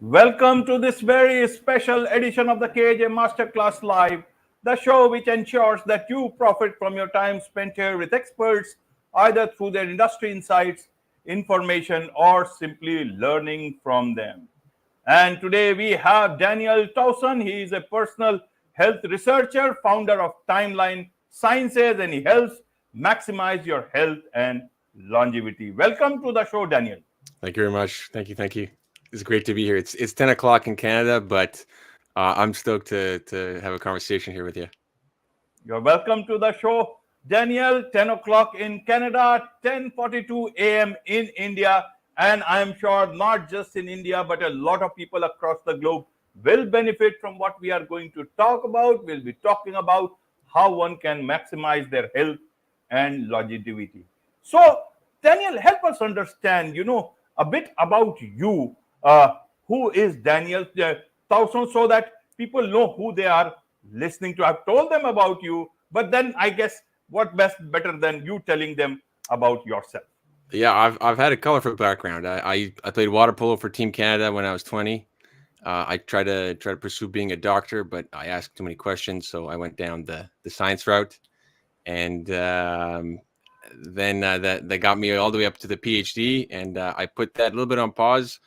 Welcome to this very special edition of the KAJ Masterclass Live, the show which ensures that you profit from your time spent here with experts, either through their industry insights, information, or simply learning from them. And today we have Daniel Tausan. He is a personal health researcher, founder of Timeline Sciences, and he helps maximize your health and longevity. Welcome to the show, Daniel. Thank you very much. Thank you. It's great to be here. It's 10 o'clock in Canada, but I'm stoked to have a conversation here with you. You're welcome to the show, Daniel. 10 o'clock in Canada, 10:42 a.m. in India, and I'm sure not just in India, but a lot of people across the globe will benefit from what we are going to talk about. We'll be talking about how one can maximize their health and longevity. So, Daniel, help us understand, a bit about you. Who is Daniel Tausan, so that people know who they are listening to. I've told them about you, but then I guess what better than you telling them about yourself? Yeah, I've had a colorful background. I played water polo for Team Canada when I was 20. I tried to pursue being a doctor, but I asked too many questions, so I went down the science route, and then that got me all the way up to the PhD, and I put that a little bit on pause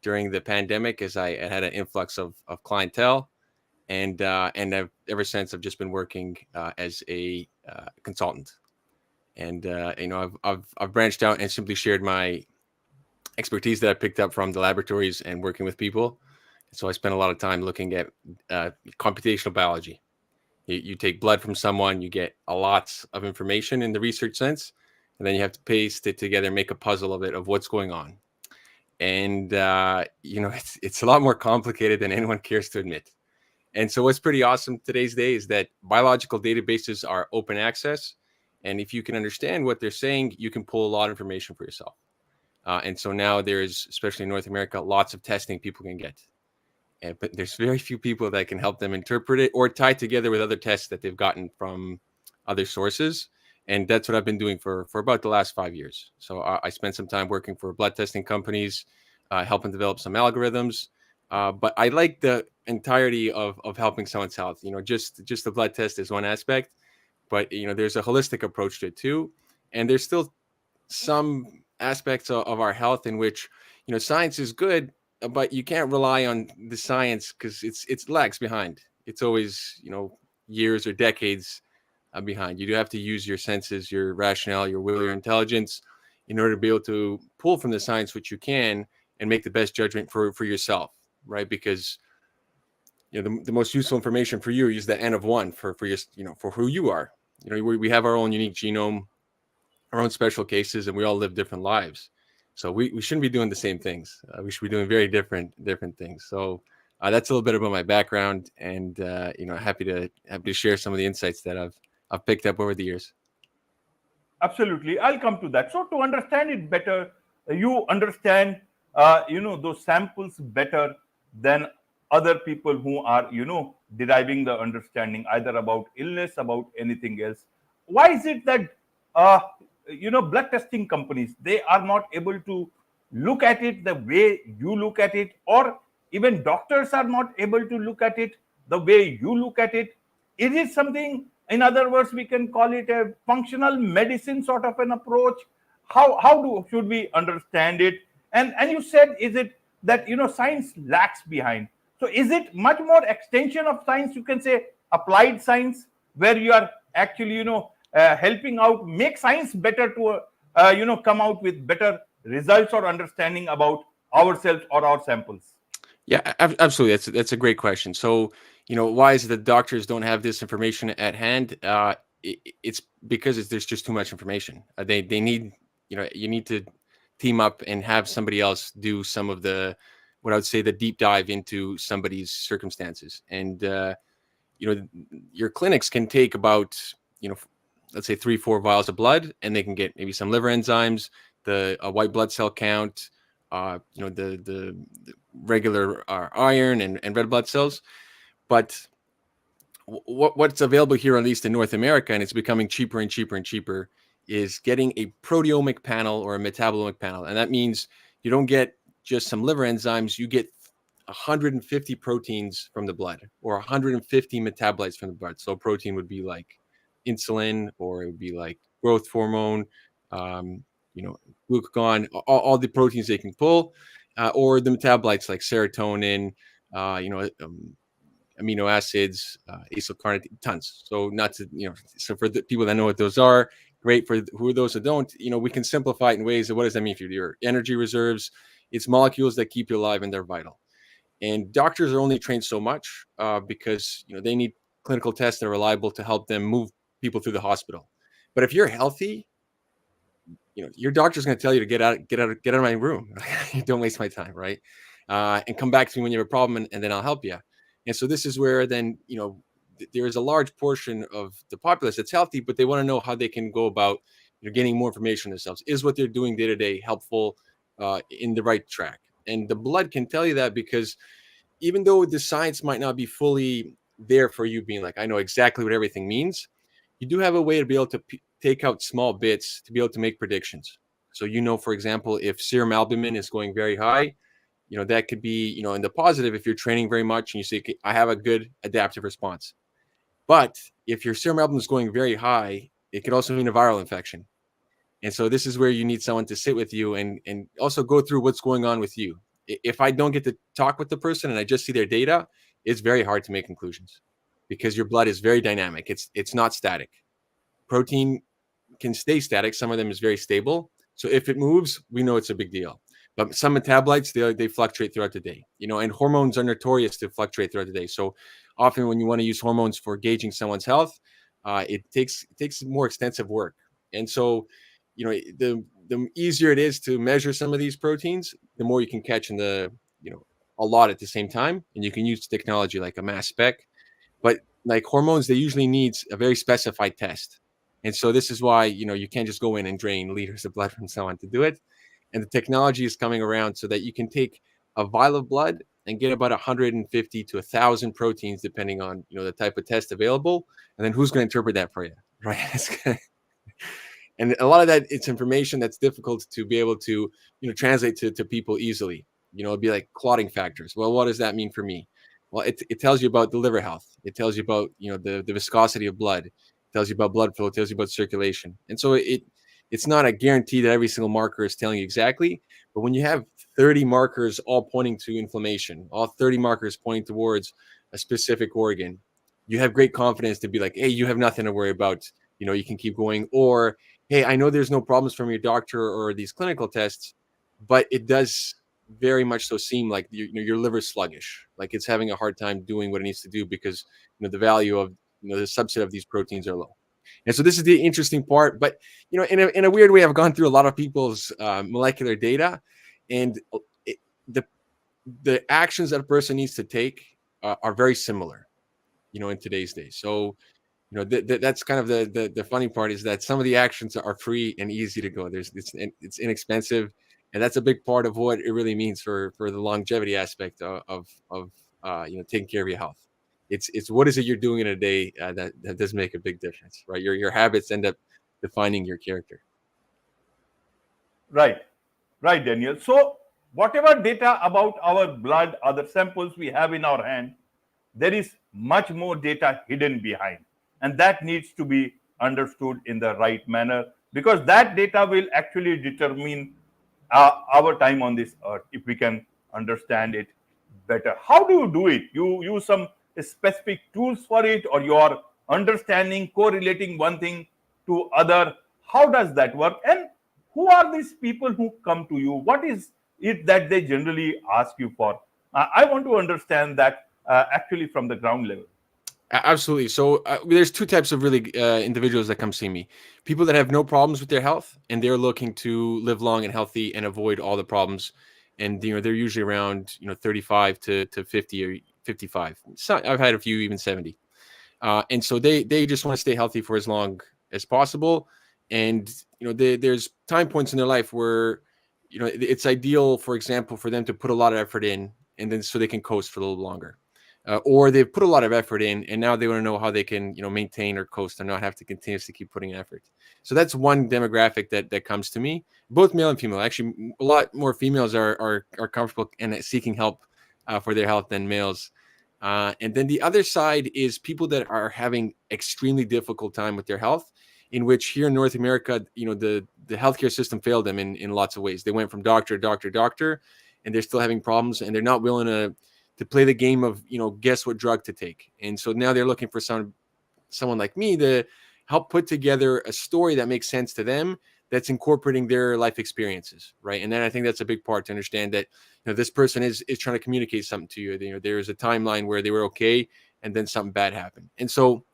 during the pandemic as I had an influx of clientele, and ever since I've just been working as a consultant, and I've branched out and simply shared my expertise that I picked up from the laboratories and working with people. So I spent a lot of time looking at computational biology. You take blood from someone, you get a lot of information in the research sense, and then you have to paste it together, make a puzzle of it, of what's going on. And it's a lot more complicated than anyone cares to admit. And so what's pretty awesome today's day is that biological databases are open access, and if you can understand what they're saying, you can pull a lot of information for yourself. And so now there's, especially in North America, lots of testing people can get, but there's very few people that can help them interpret it or tie together with other tests that they've gotten from other sources. And that's what I've been doing for about the last 5 years. So I spent some time working for blood testing companies, helping develop some algorithms. But I like the entirety of helping someone's health. Just the blood test is one aspect, but there's a holistic approach to it too. And there's still some aspects of our health in which science is good, but you can't rely on the science because it's lags behind. It's always years or decades behind. You do have to use your senses, your rationale, your will, your intelligence in order to be able to pull from the science what you can and make the best judgment for yourself, right? Because the most useful information for you is the N of one for your for who you are. We have our own unique genome, our own special cases, and we all live different lives. So we shouldn't be doing the same things. We should be doing very different things. So that's a little bit about my background, and happy to share some of the insights that I've picked up over the years. Absolutely, I'll come to that. So to understand it better, you understand those samples better than other people who are deriving the understanding either about illness, about anything else. Why is it that blood testing companies, they are not able to look at it the way you look at it, or even doctors are not able to look at it the way you look at it? Is it something, in other words, we can call it a functional medicine sort of an approach? How should we understand it? And you said, is it that science lags behind? So is it much more extension of science, you can say applied science, where you are actually helping out, make science better to come out with better results or understanding about ourselves or our samples? Yeah, absolutely. That's a great question. So why is it that doctors don't have this information at hand? It's because there's just too much information. They need you need to team up and have somebody else do some of what I would say the deep dive into somebody's circumstances. And your clinics can take about let's say 3-4 vials of blood, and they can get maybe some liver enzymes, a white blood cell count, the regular iron and red blood cells. But what's available here, at least in North America, and it's becoming cheaper and cheaper and cheaper, is getting a proteomic panel or a metabolomic panel. And that means you don't get just some liver enzymes, you get 150 proteins from the blood or 150 metabolites from the blood. So protein would be like insulin, or it would be like growth hormone, um, glucagon, all the proteins they can pull, or the metabolites like serotonin, amino acids, acylcarnitine, tons. So not to, so for the people that know what those are, great. For who are those that don't, we can simplify it in ways of what does that mean for your energy reserves? It's molecules that keep you alive and they're vital. And doctors are only trained so much because they need clinical tests that are reliable to help them move people through the hospital. But if you're healthy, your doctor's going to tell you to get out of my room. Don't waste my time, right? And come back to me when you have a problem, and then I'll help you. And so this is where then there is a large portion of the populace that's healthy, but they want to know how they can go about getting more information themselves. Is what they're doing day to day helpful in the right track? And the blood can tell you that, because even though the science might not be fully there for you being like, I know exactly what everything means, you do have a way to be able to take out small bits to be able to make predictions. So, for example, if serum albumin is going very high, that could be, in the positive, if you're training very much and you say, okay, I have a good adaptive response. But if your serum albumin is going very high, it could also mean a viral infection. And so this is where you need someone to sit with you and also go through what's going on with you. If I don't get to talk with the person and I just see their data, it's very hard to make conclusions, because your blood is very dynamic. It's not static. Protein can stay static. Some of them is very stable. So if it moves, we know it's a big deal. But some metabolites, they fluctuate throughout the day, and hormones are notorious to fluctuate throughout the day. So often when you want to use hormones for gauging someone's health, it takes more extensive work. And so, the easier it is to measure some of these proteins, the more you can catch in a lot at the same time. And you can use technology like a mass spec. But like hormones, they usually need a very specified test. And so this is why, you can't just go in and drain liters of blood from someone to do it. And the technology is coming around so that you can take a vial of blood and get about 150 to 1,000 proteins, depending on, the type of test available. And then who's going to interpret that for you, right? And a lot of that, it's information that's difficult to be able to, translate to people easily. It'd be like clotting factors. Well, what does that mean for me? Well, it tells you about the liver health. It tells you about, the viscosity of blood. It tells you about blood flow. It tells you about circulation. And so it's not a guarantee that every single marker is telling you exactly. But when you have 30 markers all pointing to inflammation, all 30 markers pointing towards a specific organ, you have great confidence to be like, hey, you have nothing to worry about. You can keep going. Or, hey, I know there's no problems from your doctor or these clinical tests, but it does very much so seem like your liver's sluggish, like it's having a hard time doing what it needs to do, because the value of the subset of these proteins are low. And so this is the interesting part. But in a weird way, I've gone through a lot of people's molecular data, and the actions that a person needs to take are very similar, in today's day. So that's kind of the funny part, is that some of the actions are free and easy to go. It's inexpensive, and that's a big part of what it really means for the longevity aspect of taking care of your health. It's what is it you're doing in a day that does make a big difference, right? Your habits end up defining your character. Right, right, Daniel. So whatever data about our blood, other samples we have in our hand, there is much more data hidden behind, and that needs to be understood in the right manner, because that data will actually determine our time on this earth, if we can understand it better. How do you do it? You use some specific tools for it, or you are understanding, correlating one thing to other? How does that work? And who are these people who come to you? What is it that they generally ask you for? I want to understand that actually from the ground level. Absolutely. So there's two types of really individuals that come see me. People that have no problems with their health, and they're looking to live long and healthy and avoid all the problems. And they're usually around 35 to 50 or 55. So I've had a few even 70. And so they just want to stay healthy for as long as possible. And there's time points in their life where it's ideal, for example, for them to put a lot of effort in, and then so they can coast for a little longer. Or they've put a lot of effort in, and now they want to know how they can, maintain or coast and not have to continuously keep putting effort. So that's one demographic that comes to me, both male and female. Actually, a lot more females are comfortable and seeking help for their health than males. And then the other side is people that are having extremely difficult time with their health, in which here in North America, the healthcare system failed them in lots of ways. They went from doctor to doctor to doctor, and they're still having problems, and they're not willing to play the game of, guess what drug to take. And so now they're looking for someone like me to help put together a story that makes sense to them, that's incorporating their life experiences, right? And then I think that's a big part to understand that this person is trying to communicate something to you. There's a timeline where they were okay, and then something bad happened. And so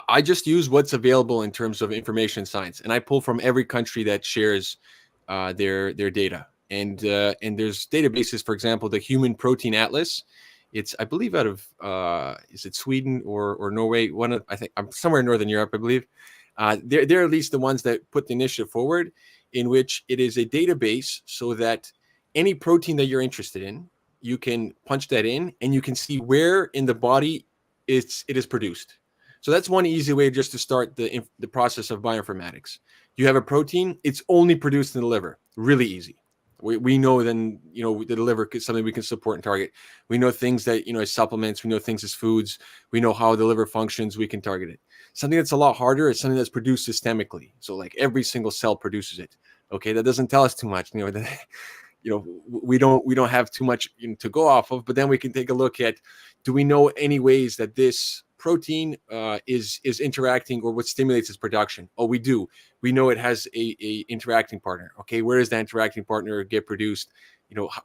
I just use what's available in terms of information science, and I pull from every country that shares their data. And there's databases, for example, the Human Protein Atlas. It's, I believe, out of is it Sweden or Norway? I think I'm somewhere in Northern Europe, I believe. They're at least the ones that put the initiative forward, in which it is a database so that any protein that you're interested in, you can punch that in, and you can see where in the body it is produced. So that's one easy way just to start the process of bioinformatics. You have a protein, it's only produced in the liver. Really easy. We know then, the liver is something we can support and target. We know things that, as supplements, we know things as foods. We know how the liver functions, we can target it. Something that's a lot harder is something that's produced systemically. So like every single cell produces it. Okay, that doesn't tell us too much. We don't have too much to go off of, but then we can take a look at, do we know any ways that this protein is interacting, or what stimulates its production? Oh, we do. We know it has a interacting partner. Okay, where does that interacting partner get produced?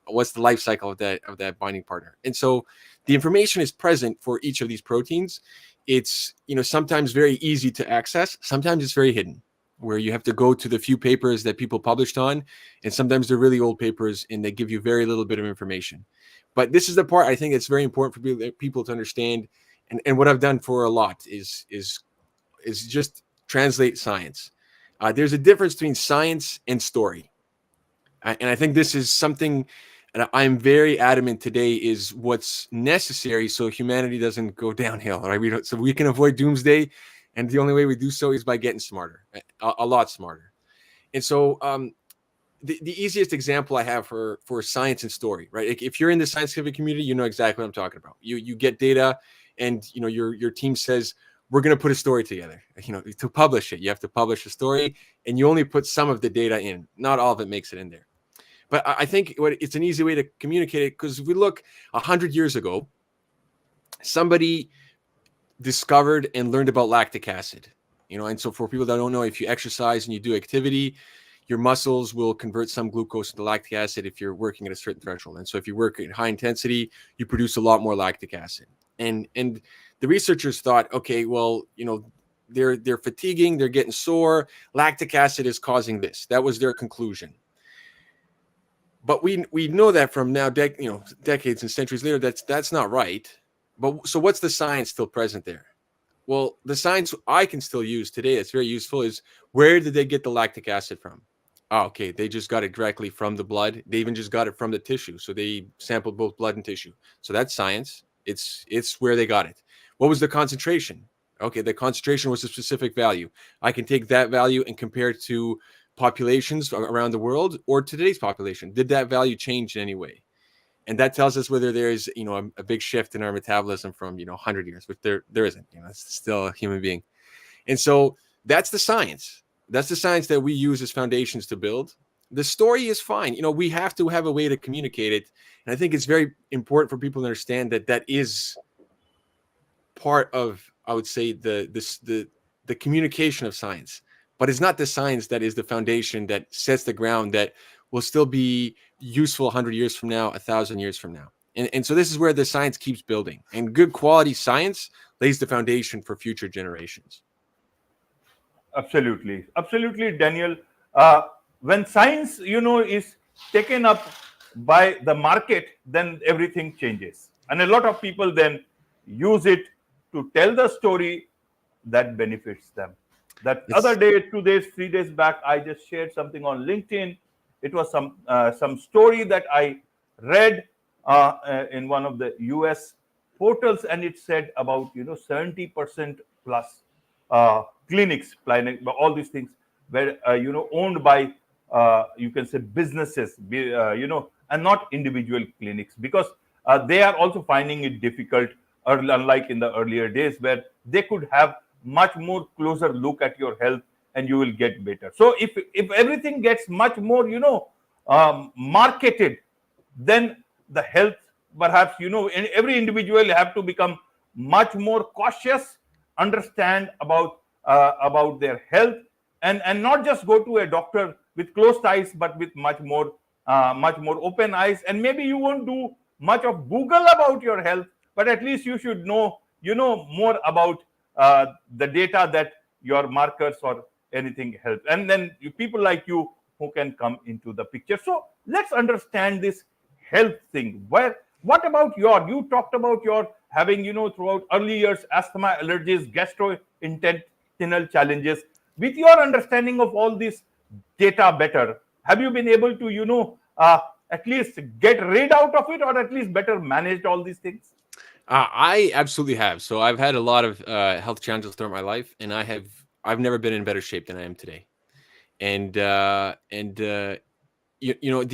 What's the life cycle of that binding partner? And so the information is present for each of these proteins. It's sometimes very easy to access, sometimes it's very hidden, where you have to go to the few papers that people published on, and sometimes they're really old papers and they give you very little bit of information. But this is the part I think it's very important for people to understand. And what I've done for a lot is just translate science. There's a difference between science and story. And I think this is something that I'm very adamant today is what's necessary so humanity doesn't go downhill, right? So we can avoid doomsday. And the only way we do so is by getting smarter, a lot smarter. And so the easiest example I have for science and story, right? If you're in the scientific community, you know exactly what I'm talking about. You get data, and your team says, we're going to put a story together. To publish it, you have to publish a story, and you only put some of the data in. Not all of it makes it in there. But I think it's an easy way to communicate it, because if we look 100 years ago, somebody discovered and learned about lactic acid. And so for people that don't know, if you exercise and you do activity, your muscles will convert some glucose into lactic acid if you're working at a certain threshold. And so if you work at high intensity, you produce a lot more lactic acid. And the researchers thought, okay, well, they're fatiguing, they're getting sore, lactic acid is causing this. That was their conclusion. But we know that from now, decades and centuries later, that's not right. But so what's the science still present there? Well, the science I can still use today that's very useful is, where did they get the lactic acid from? Oh, okay, they just got it directly from the blood. They even just got it from the tissue. So they sampled both blood and tissue. So that's science. It's where they got it. What was the concentration? Okay, the concentration was a specific value. I can take that value and compare it to populations around the world or today's population. Did that value change in any way? And that tells us whether there is, a big shift in our metabolism from, 100 years, which there isn't. It's still a human being. And so that's the science. That's the science that we use as foundations to build. The story is fine. We have to have a way to communicate it. And I think it's very important for people to understand that is part of, I would say, the communication of science. But it's not the science that is the foundation that sets the ground that will still be useful 100 years from now, 1,000 years from now. And so this is where the science keeps building. And good quality science lays the foundation for future generations. Absolutely, Daniel. When science, is taken up by the market, then everything changes, and a lot of people then use it to tell the story that benefits them. That other day, 2 days, 3 days back, I just shared something on LinkedIn. It was some story that I read in one of the US portals, and it said about 70% plus clinics, all these things were owned by you can say businesses, and not individual clinics, because they are also finding it difficult, unlike in the earlier days where they could have much more closer look at your health and you will get better. So if everything gets much more, marketed, then the health, perhaps, every individual have to become much more cautious, understand about their health, and not just go to a doctor with closed eyes, but with much more open eyes. And maybe you won't do much of Google about your health, but at least you should know, more about the data that your markers or anything help. And then people like you who can come into the picture. So let's understand this health thing. Where what about you talked about your having, throughout early years, asthma, allergies, gastrointestinal challenges. With your understanding of all this data better, have you been able to, at least get rid out of it, or at least better managed all these things? I absolutely have. So I've had a lot of health challenges throughout my life, and I've never been in better shape than I am today. And the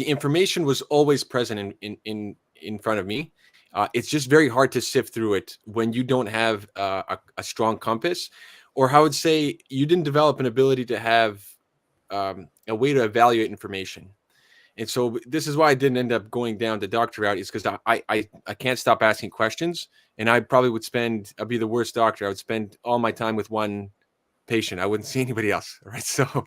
information was always present in front of me. It's just very hard to sift through it when you don't have a strong compass, or how I would say you didn't develop an ability to have a way to evaluate information. And so this is why I didn't end up going down the doctor route, is because I can't stop asking questions, and I probably I'd be the worst doctor. I would spend all my time with one patient. I wouldn't see anybody else, right? So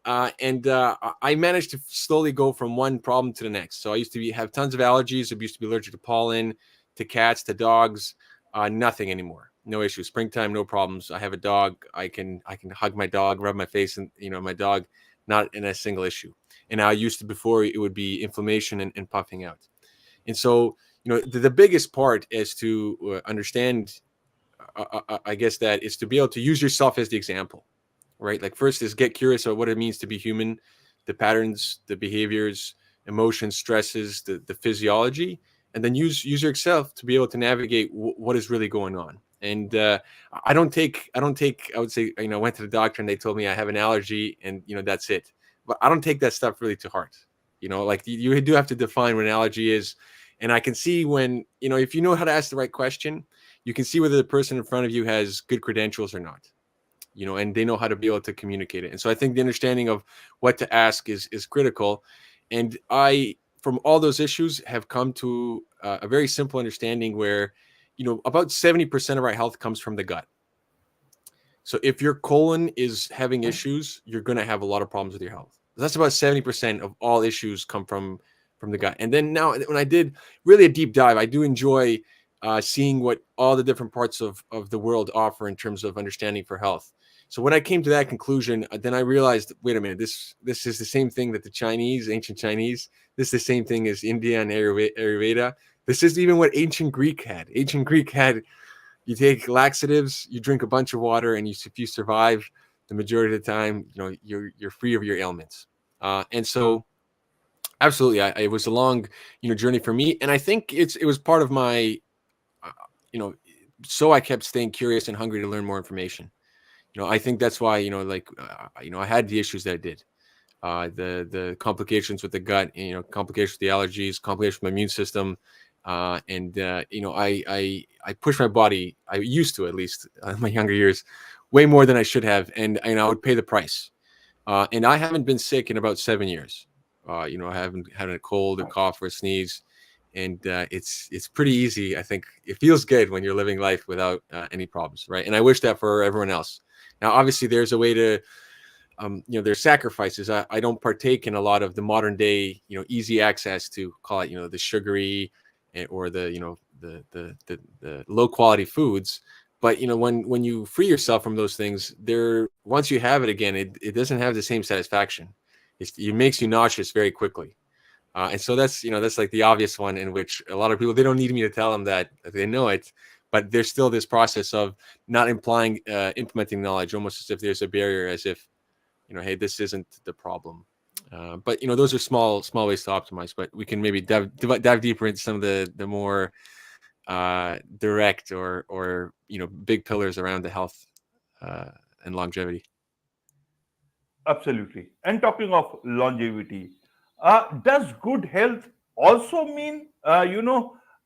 I managed to slowly go from one problem to the next. So I used to have tons of allergies. I used to be allergic to pollen, to cats, to dogs. Nothing anymore. No issues. Springtime, no problems. I have a dog. I can hug my dog, rub my face, and my dog, not in a single issue. And I used to, before, it would be inflammation and puffing out. And so the biggest part is to understand. I guess that is to be able to use yourself as the example, right? Like, first is get curious about what it means to be human, the patterns, the behaviors, emotions, stresses, the physiology, and then use yourself to be able to navigate what is really going on. And I would say, I went to the doctor and they told me I have an allergy, and that's it. But I don't take that stuff really to heart. Like, you do have to define what an allergy is. And I can see when, if you know how to ask the right question, you can see whether the person in front of you has good credentials or not, and they know how to be able to communicate it. And so I think the understanding of what to ask is critical. And I, from all those issues, have come to a very simple understanding where, about 70% of our health comes from the gut. So if your colon is having issues, you're going to have a lot of problems with your health. That's about 70% of all issues come from the gut. And then now, when I did really a deep dive, I do enjoy seeing what all the different parts of the world offer in terms of understanding for health. So when I came to that conclusion, then I realized, wait a minute, this is the same thing that the Chinese, ancient Chinese, this is the same thing as India and Ayurveda. This is even what ancient Greek had. Ancient Greek had, you take laxatives, you drink a bunch of water, and if you survive the majority of the time, you're free of your ailments. And so, absolutely, it was a long, journey for me, and I think it was part of my, so I kept staying curious and hungry to learn more information. I think that's why, I had the issues that I did, the complications with the gut, complications with the allergies, complications with my immune system. I pushed my body. I used to, at least in my younger years, way more than I should have. And I would pay the price. And I haven't been sick in about 7 years. I haven't had a cold, a cough, or a sneeze. And it's pretty easy. I think it feels good when you're living life without any problems, right? And I wish that for everyone else. Now, obviously, there's a way to, there's sacrifices. I don't partake in a lot of the modern day, easy access to, call it, the sugary or the low quality foods. But when you free yourself from those things, once you have it again, it doesn't have the same satisfaction. It makes you nauseous very quickly. And so that's like the obvious one, in which a lot of people, they don't need me to tell them that they know it, but there's still this process of not implementing knowledge, almost as if there's a barrier, as if, hey, this isn't the problem. But those are small ways to optimize. But we can maybe dive deeper into some of the more direct or big pillars around the health and longevity. Absolutely. And talking of longevity, does good health also mean,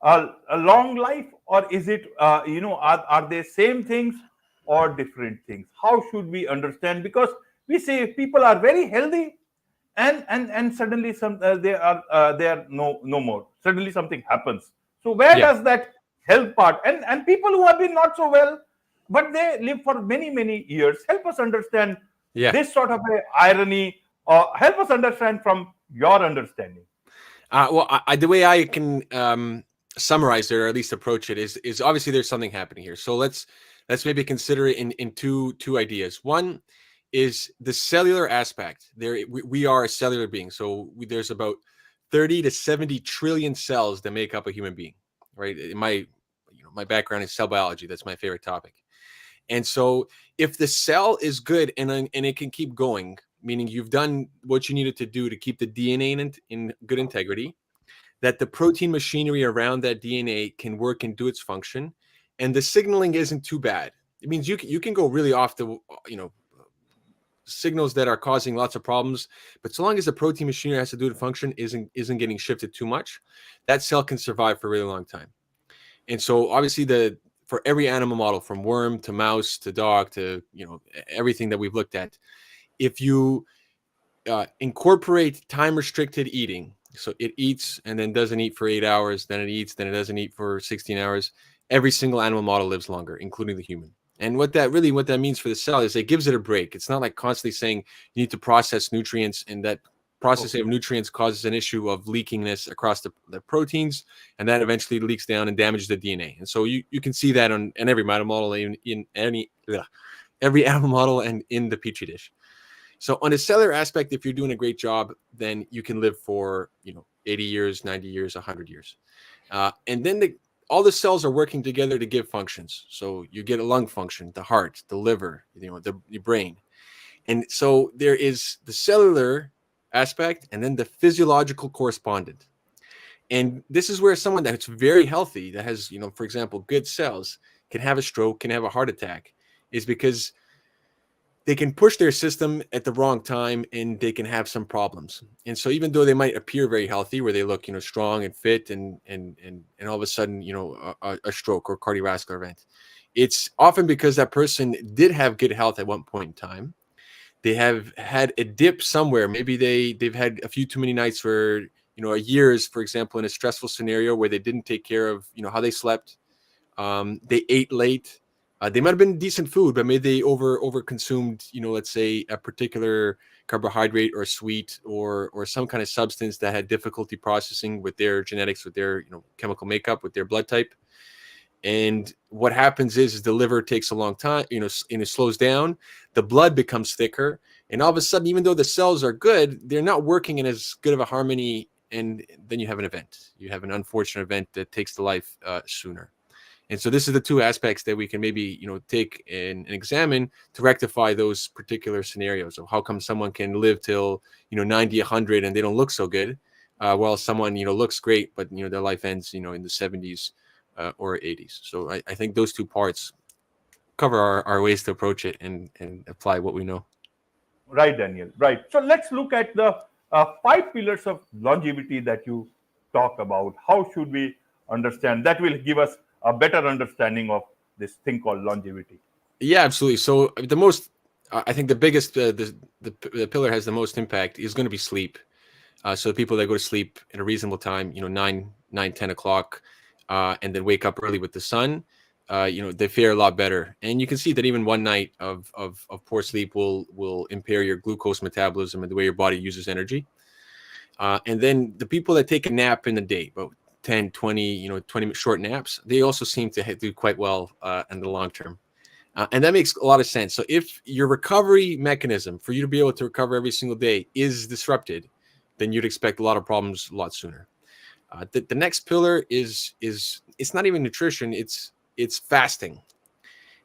a long life, or is it, are they same things or different things? How should we understand? Because we say people are very healthy, and suddenly they are no more. Suddenly something happens. So where Yeah. does that health part, and people who have been not so well, but they live for many years, help us understand Yeah. this sort of a irony, or help us understand from your understanding. Well, the way I can summarize it, or at least approach it, is obviously there's something happening here. So let's maybe consider it in two ideas. One is the cellular aspect. We are a cellular being. So there's about 30 to 70 trillion cells that make up a human being. Right. My background is cell biology. That's my favorite topic. And so if the cell is good and it can keep going, meaning you've done what you needed to do to keep the DNA in good integrity, that the protein machinery around that DNA can work and do its function, and the signaling isn't too bad. It means you can go really off the signals that are causing lots of problems, but so long as the protein machinery has to do the function isn't getting shifted too much, that cell can survive for a really long time. And so obviously for every animal model, from worm to mouse to dog to everything that we've looked at, if you incorporate time restricted eating, so it eats and then doesn't eat for 8 hours, then it eats, then it doesn't eat for 16 hours, every single animal model lives longer, including the human. And what that means for the cell is it gives it a break. It's not like constantly saying you need to process nutrients, and that processing Okay. of nutrients causes an issue of leakiness across the proteins, and that eventually leaks down and damages the DNA. And so you can see that in every model, in every animal model, and in the petri dish. So on a cellular aspect, if you're doing a great job, then you can live for 80 years, 90 years, 100 years. And then all the cells are working together to give functions. So you get a lung function, the heart, the liver, the brain. And so there is the cellular aspect and then the physiological correspondent. And this is where someone that's very healthy, that has, for example, good cells, can have a stroke, can have a heart attack, is because they can push their system at the wrong time and they can have some problems. And so even though they might appear very healthy, where they look, strong and fit, and all of a sudden, a stroke or cardiovascular event, it's often because that person did have good health at one point in time. They have had a dip somewhere. Maybe they've had a few too many nights for, a years, for example, in a stressful scenario where they didn't take care of, how they slept. They ate late. They might have been decent food, but maybe they over consumed, let's say a particular carbohydrate or sweet or some kind of substance that had difficulty processing with their genetics, with their chemical makeup, with their blood type. And what happens is the liver takes a long time, and it slows down. The blood becomes thicker, and all of a sudden, even though the cells are good, they're not working in as good of a harmony. And then you have an event. You have an unfortunate event that takes the life sooner. And so this is the two aspects that we can maybe, take and examine to rectify those particular scenarios of how come someone can live till, 90, 100 and they don't look so good, while someone, looks great, but, their life ends, in the 70s or 80s. So I think those two parts cover our ways to approach it and apply what we know. Right, Daniel. Right. So let's look at the five pillars of longevity that you talk about. How should we understand? That will give us a better understanding of this thing called longevity. Yeah, absolutely. So I think the biggest, the pillar has the most impact is going to be sleep. So people that go to sleep at a reasonable time, 10 o'clock, and then wake up early with the sun, they fare a lot better. And you can see that even one night of poor sleep will impair your glucose metabolism and the way your body uses energy. And then the people that take a nap in the day, about 10, 20, 20 short naps, they also seem to do quite well in the long term. And that makes a lot of sense. So if your recovery mechanism for you to be able to recover every single day is disrupted, then you'd expect a lot of problems a lot sooner. The next pillar is it's not even nutrition, it's fasting.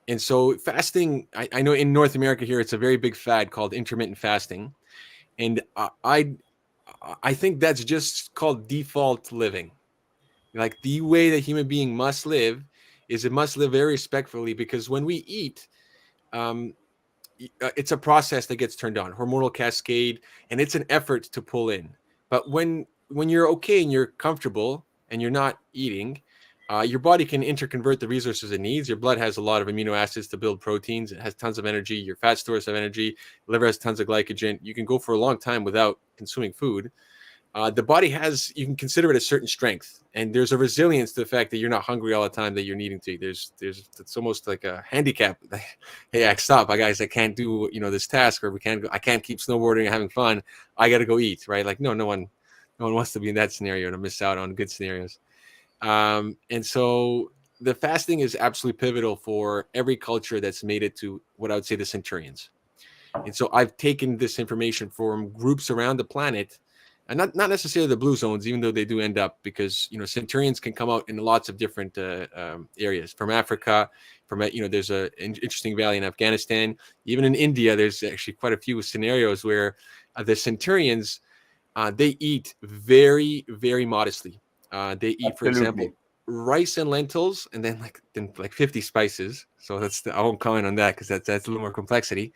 And so fasting, I know in North America here, it's a very big fad called intermittent fasting. And I think that's just called default living. Like the way that human being must live is it must live very respectfully, because when we eat, um, it's a process that gets turned on, hormonal cascade, and it's an effort to pull in. But when you're okay and you're comfortable and you're not eating, Your body can interconvert the resources it needs. Your blood has a lot of amino acids to build proteins. It has tons of energy. Your fat stores have energy. Liver has tons of glycogen. You can go for a long time without consuming food. The body has, you can consider it a certain strength, and there's a resilience to the fact that you're not hungry all the time that you're needing to eat. It's almost like a handicap. Hey, guys, I can't do, this task, or I can't keep snowboarding and having fun. I got to go eat, right? Like, no one wants to be in that scenario to miss out on good scenarios. And so the fasting is absolutely pivotal for every culture that's made it to what I would say the centurions. And so I've taken this information from groups around the planet, and not necessarily the blue zones, even though they do end up, because centurions can come out in lots of different areas. From Africa, there's an interesting valley in Afghanistan, even in India. There's actually quite a few scenarios where the centurions they eat very, very modestly. They eat, for example, Absolutely. rice and lentils, and then like 50 spices. So I won't comment on that because that's a little more complexity.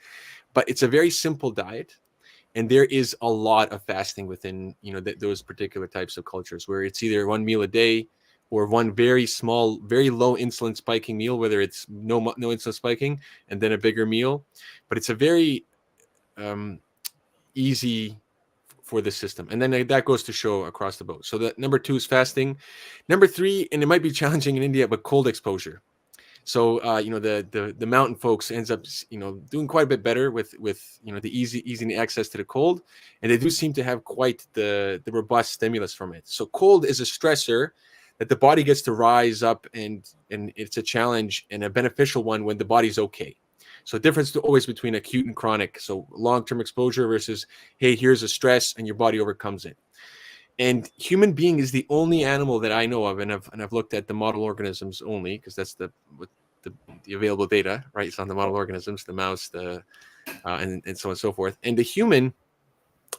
But it's a very simple diet, and there is a lot of fasting within those particular types of cultures, where it's either one meal a day or one very small, very low insulin spiking meal, whether it's no insulin spiking, and then a bigger meal. But it's a very easy for the system, and then that goes to show across the boat. So the number 2 is fasting. Number 3, and it might be challenging in India, but cold exposure. So the mountain folks ends up doing quite a bit better with the easy access to the cold, and they do seem to have quite the robust stimulus from it. So cold is a stressor that the body gets to rise up, and it's a challenge and a beneficial one when the body's okay. So difference always between acute and chronic. So long-term exposure versus, hey, here's a stress and your body overcomes it. And human being is the only animal that I know of, and I've looked at the model organisms only, because that's the available data, right? It's on the model organisms, the mouse, and so on and so forth. And the human,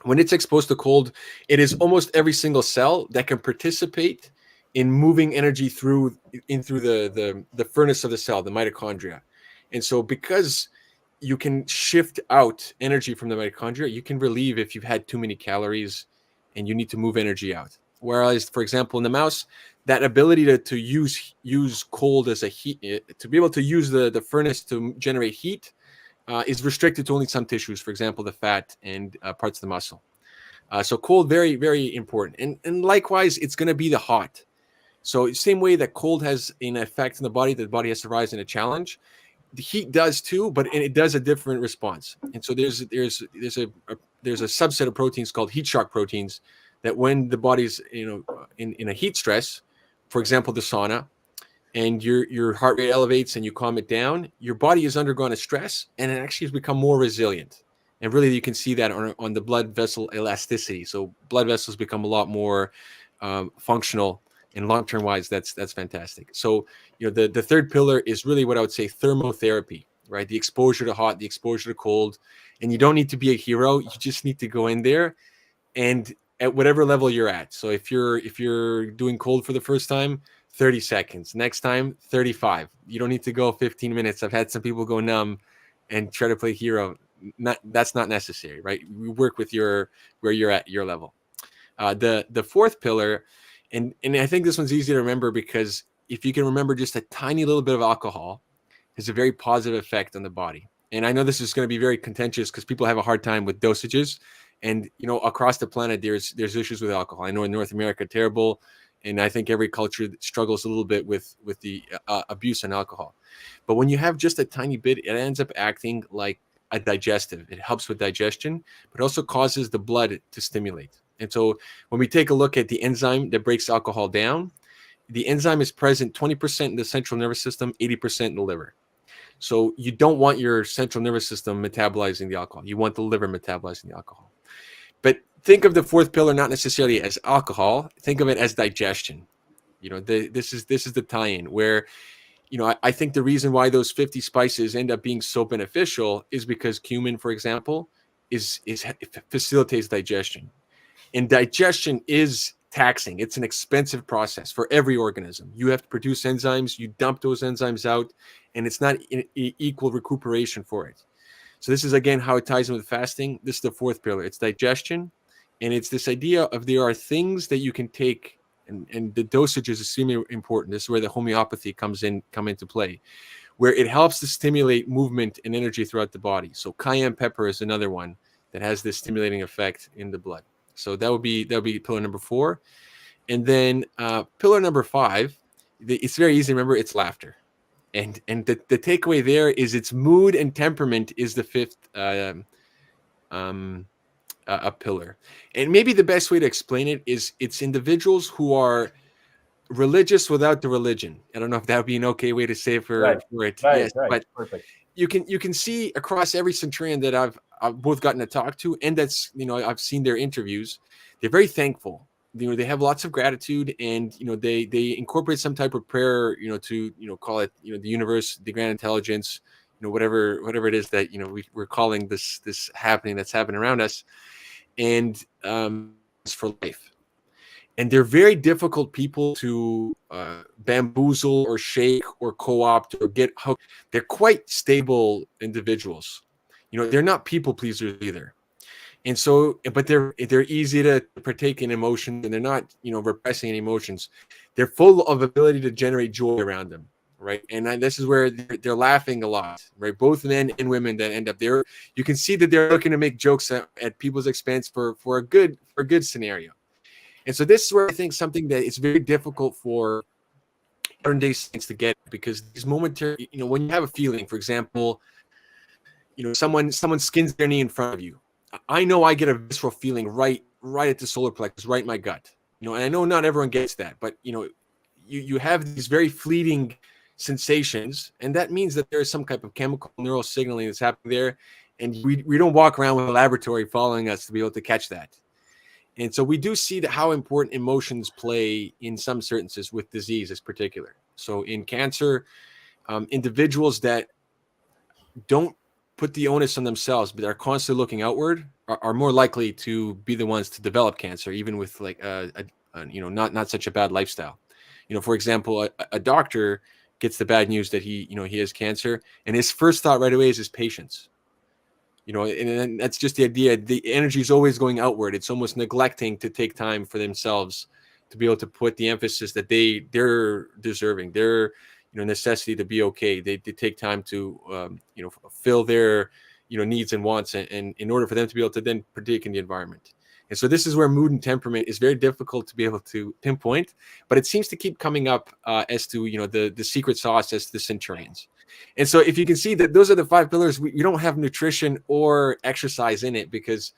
when it's exposed to cold, it is almost every single cell that can participate in moving energy through the furnace of the cell, the mitochondria. And so because you can shift out energy from the mitochondria, you can relieve if you've had too many calories and you need to move energy out. Whereas, for example, in the mouse, that ability to use cold as a heat, to be able to use the furnace to generate heat, is restricted to only some tissues, for example, the fat and parts of the muscle. So cold, very, very important. And likewise, it's going to be the hot. So same way that cold has an effect on the body, that the body has to rise in a challenge, the heat does too, but it does a different response. And so there's a subset of proteins called heat shock proteins that when the body's in a heat stress, for example the sauna, and your heart rate elevates and you calm it down, your body has undergone a stress and it actually has become more resilient. And really you can see that on the blood vessel elasticity. So blood vessels become a lot more functional. And long-term wise, that's fantastic. So, the third pillar is really what I would say thermotherapy, right? The exposure to hot, the exposure to cold. And you don't need to be a hero. You just need to go in there and at whatever level you're at. So if you're doing cold for the first time, 30 seconds. Next time, 35. You don't need to go 15 minutes. I've had some people go numb and try to play hero. That's not necessary, right? We work with where you're at, your level. The fourth pillar, and I think this one's easy to remember, because if you can remember just a tiny little bit of alcohol has a very positive effect on the body. And I know this is going to be very contentious because people have a hard time with dosages. And, across the planet, there's issues with alcohol. I know in North America, terrible. And I think every culture struggles a little bit with the abuse on alcohol. But when you have just a tiny bit, it ends up acting like a digestive. It helps with digestion, but also causes the blood to stimulate. And so when we take a look at the enzyme that breaks alcohol down, the enzyme is present 20% in the central nervous system, 80% in the liver. So you don't want your central nervous system metabolizing the alcohol. You want the liver metabolizing the alcohol. But think of the fourth pillar not necessarily as alcohol. Think of it as digestion. This is the tie-in where, I think the reason why those 50 spices end up being so beneficial is because cumin, for example, facilitates digestion. And digestion is taxing. It's an expensive process for every organism. You have to produce enzymes, you dump those enzymes out, and it's not equal recuperation for it. So this is, again, how it ties in with fasting. This is the fourth pillar. It's digestion, and it's this idea of there are things that you can take and the dosage is extremely important. This is where the homeopathy come into play, where it helps to stimulate movement and energy throughout the body. So cayenne pepper is another one that has this stimulating effect in the blood. So that would be pillar number 4. And then pillar number 5, it's very easy to remember. It's laughter. And the takeaway there is its mood and temperament is the 5th a pillar. And maybe the best way to explain it is it's individuals who are religious without the religion. I don't know if that would be an okay way to say for it. Right, Yes, right. but Perfect. you can see across every centurion that I've both gotten to talk to, and that's, I've seen their interviews. They're very thankful. They have lots of gratitude, and they incorporate some type of prayer, to call it the universe, the grand intelligence, whatever it is that we're calling this happening that's happening around us, and for life. And they're very difficult people to bamboozle or shake or co-opt or get hooked. They're quite stable individuals. They're not people pleasers either. And so, but they're easy to partake in emotions, and they're not repressing any emotions. They're full of ability to generate joy around them, right? And this is where they're laughing a lot, right? Both men and women that end up there, you can see that they're looking to make jokes at people's expense for a good scenario. And so this is where I think something that it's very difficult for modern day science to get, because these momentary, when you have a feeling, for example, someone skins their knee in front of you. I know I get a visceral feeling right at the solar plexus, right in my gut. And I know not everyone gets that, but you have these very fleeting sensations, and that means that there is some type of chemical neural signaling that's happening there, and we don't walk around with a laboratory following us to be able to catch that. And so we do see that how important emotions play in some certainties with diseases particular. So in cancer, individuals that don't put the onus on themselves, but are constantly looking outward, are more likely to be the ones to develop cancer, even with like not such a bad lifestyle. For example, a doctor gets the bad news that he has cancer, and his first thought right away is his patients. And that's just the idea. The energy is always going outward. It's almost neglecting to take time for themselves to be able to put the emphasis that they're deserving, their necessity to be okay. They take time to fill their needs and wants, and in order for them to be able to then partake in the environment. And so this is where mood and temperament is very difficult to be able to pinpoint, but it seems to keep coming up as to the secret sauce as the centurions. And so if you can see that those are the 5 pillars, we don't have nutrition or exercise in it, because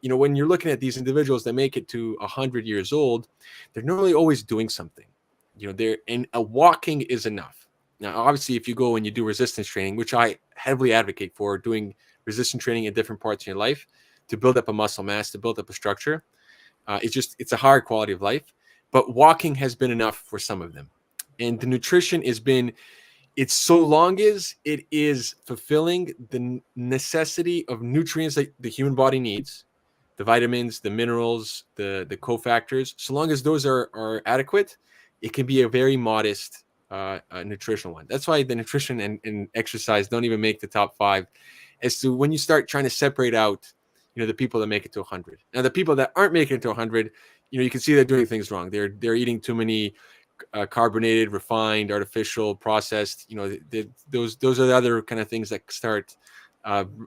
when you're looking at these individuals that make it to 100 years old, they're normally always doing something. And a walking is enough. Now, obviously, if you go and you do resistance training, which I heavily advocate for, doing resistance training in different parts of your life to build up a muscle mass, to build up a structure, it's a higher quality of life. But walking has been enough for some of them. And the nutrition has been, it's so long as it is fulfilling the necessity of nutrients that the human body needs, the vitamins, the minerals, the cofactors, so long as those are adequate, it can be a very modest nutritional one. That's why the nutrition and exercise don't even make the top 5, as to when you start trying to separate out, the people that make it to 100. Now, the people that aren't making it to 100, you can see they're doing things wrong. They're eating too many carbonated, refined, artificial, processed. Those are the other kind of things that start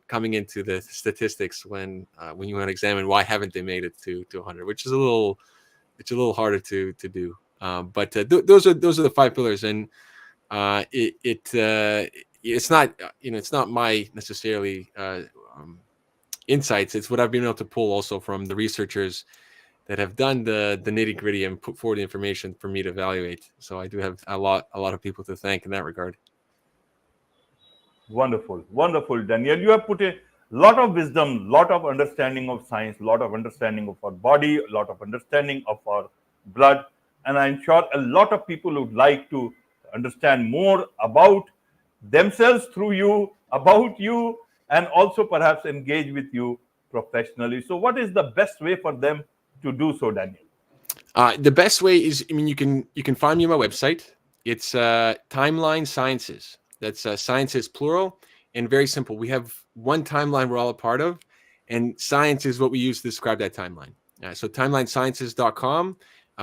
coming into the statistics when you want to examine why haven't they made it to 100, which is a little harder to do. But those are the 5 pillars, and it's not it's not my necessarily insights. It's what I've been able to pull also from the researchers that have done the nitty gritty and put forward the information for me to evaluate. So I do have a lot of people to thank in that regard. Wonderful, wonderful, Daniel. You have put a lot of wisdom, lot of understanding of science, lot of understanding of our body, a lot of understanding of our blood, and I'm sure a lot of people would like to understand more about themselves through you, about you, and also perhaps engage with you professionally. So, what is the best way for them to do so, Daniel? The best way is, you can find me on my website. It's Timeline Sciences. That's sciences plural, and very simple. We have one timeline we're all a part of, and science is what we use to describe that timeline. So timelinesciences.com.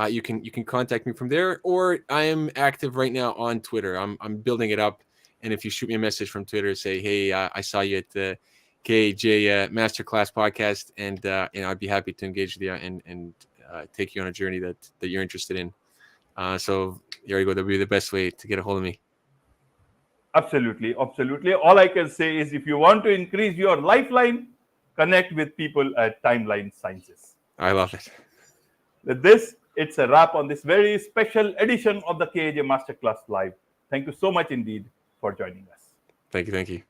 you can contact me from there, or I am active right now on Twitter. I'm building it up, and if you shoot me a message from Twitter, say, hey, I saw you at the KAJ Masterclass podcast, and I'd be happy to engage with you and take you on a journey that you're interested in. So there you go. That'll be the best way to get a hold of me. Absolutely, absolutely. All I can say is, if you want to increase your lifeline, connect with people at Timeline Sciences. I love it. With this, it's a wrap on this very special edition of the KAJ Masterclass Live. Thank you so much indeed for joining us. Thank you.